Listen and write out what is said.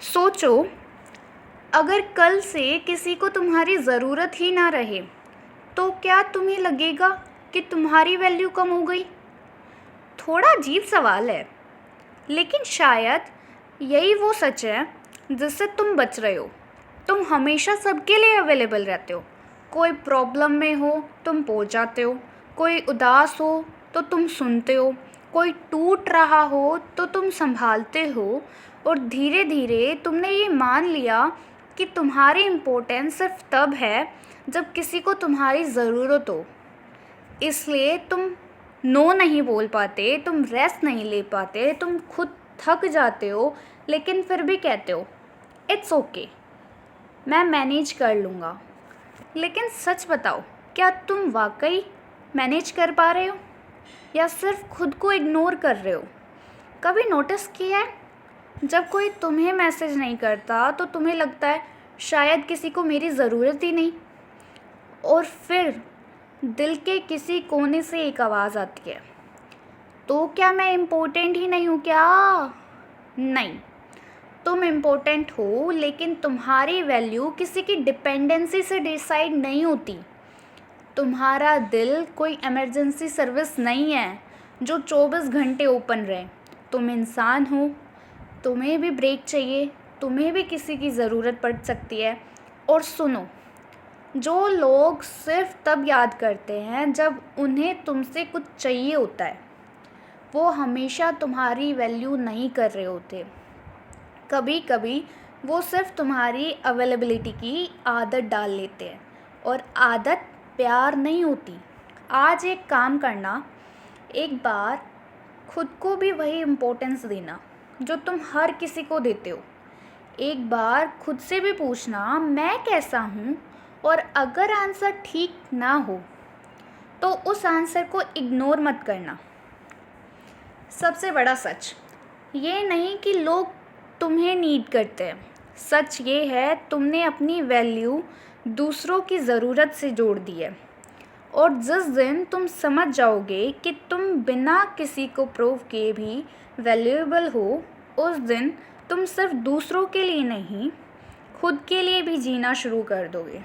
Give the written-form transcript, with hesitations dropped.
सोचो, अगर कल से किसी को तुम्हारी ज़रूरत ही ना रहे तो क्या तुम्हें लगेगा कि तुम्हारी वैल्यू कम हो गई? थोड़ा अजीब सवाल है, लेकिन शायद यही वो सच है जिससे तुम बच रहे हो। तुम हमेशा सबके लिए अवेलेबल रहते हो। कोई प्रॉब्लम में हो तुम पहुंच जाते हो, कोई उदास हो तो तुम सुनते हो, कोई टूट रहा हो तो तुम संभालते हो। और धीरे धीरे तुमने ये मान लिया कि तुम्हारी इम्पोर्टेंस सिर्फ तब है जब किसी को तुम्हारी ज़रूरत हो। इसलिए तुम नो नहीं बोल पाते, तुम रेस्ट नहीं ले पाते, तुम खुद थक जाते हो, लेकिन फिर भी कहते हो इट्स ओके, मैं मैनेज कर लूँगा। लेकिन सच बताओ, क्या तुम वाकई मैनेज कर पा रहे हो या सिर्फ खुद को इग्नोर कर रहे हो? कभी नोटिस किया है, जब कोई तुम्हें मैसेज नहीं करता तो तुम्हें लगता है शायद किसी को मेरी ज़रूरत ही नहीं, और फिर दिल के किसी कोने से एक आवाज़ आती है, तो क्या मैं इम्पोर्टेंट ही नहीं हूँ क्या? नहीं, तुम इम्पोर्टेंट हो, लेकिन तुम्हारी वैल्यू किसी की डिपेंडेंसी से डिसाइड नहीं होती। तुम्हारा दिल कोई इमरजेंसी सर्विस नहीं है जो 24 घंटे ओपन रहे। तुम इंसान हो, तुम्हें भी ब्रेक चाहिए, तुम्हें भी किसी की ज़रूरत पड़ सकती है। और सुनो, जो लोग सिर्फ तब याद करते हैं जब उन्हें तुमसे कुछ चाहिए होता है, वो हमेशा तुम्हारी वैल्यू नहीं कर रहे होते। कभी कभी वो सिर्फ तुम्हारी अवेलेबिलिटी की आदत डाल लेते हैं, और आदत प्यार नहीं होती। आज एक काम करना, एक बार खुद को भी वही इम्पोर्टेंस देना जो तुम हर किसी को देते हो। एक बार खुद से भी पूछना मैं कैसा हूँ, और अगर आंसर ठीक ना हो तो उस आंसर को इग्नोर मत करना। सबसे बड़ा सच ये नहीं कि लोग तुम्हें नीड करते हैं, सच ये है तुमने अपनी वैल्यू दूसरों की ज़रूरत से जोड़ दी है। और जिस दिन तुम समझ जाओगे कि तुम बिना किसी को प्रूव किए भी वैल्यूएबल हो, उस दिन तुम सिर्फ दूसरों के लिए नहीं, खुद के लिए भी जीना शुरू कर दोगे।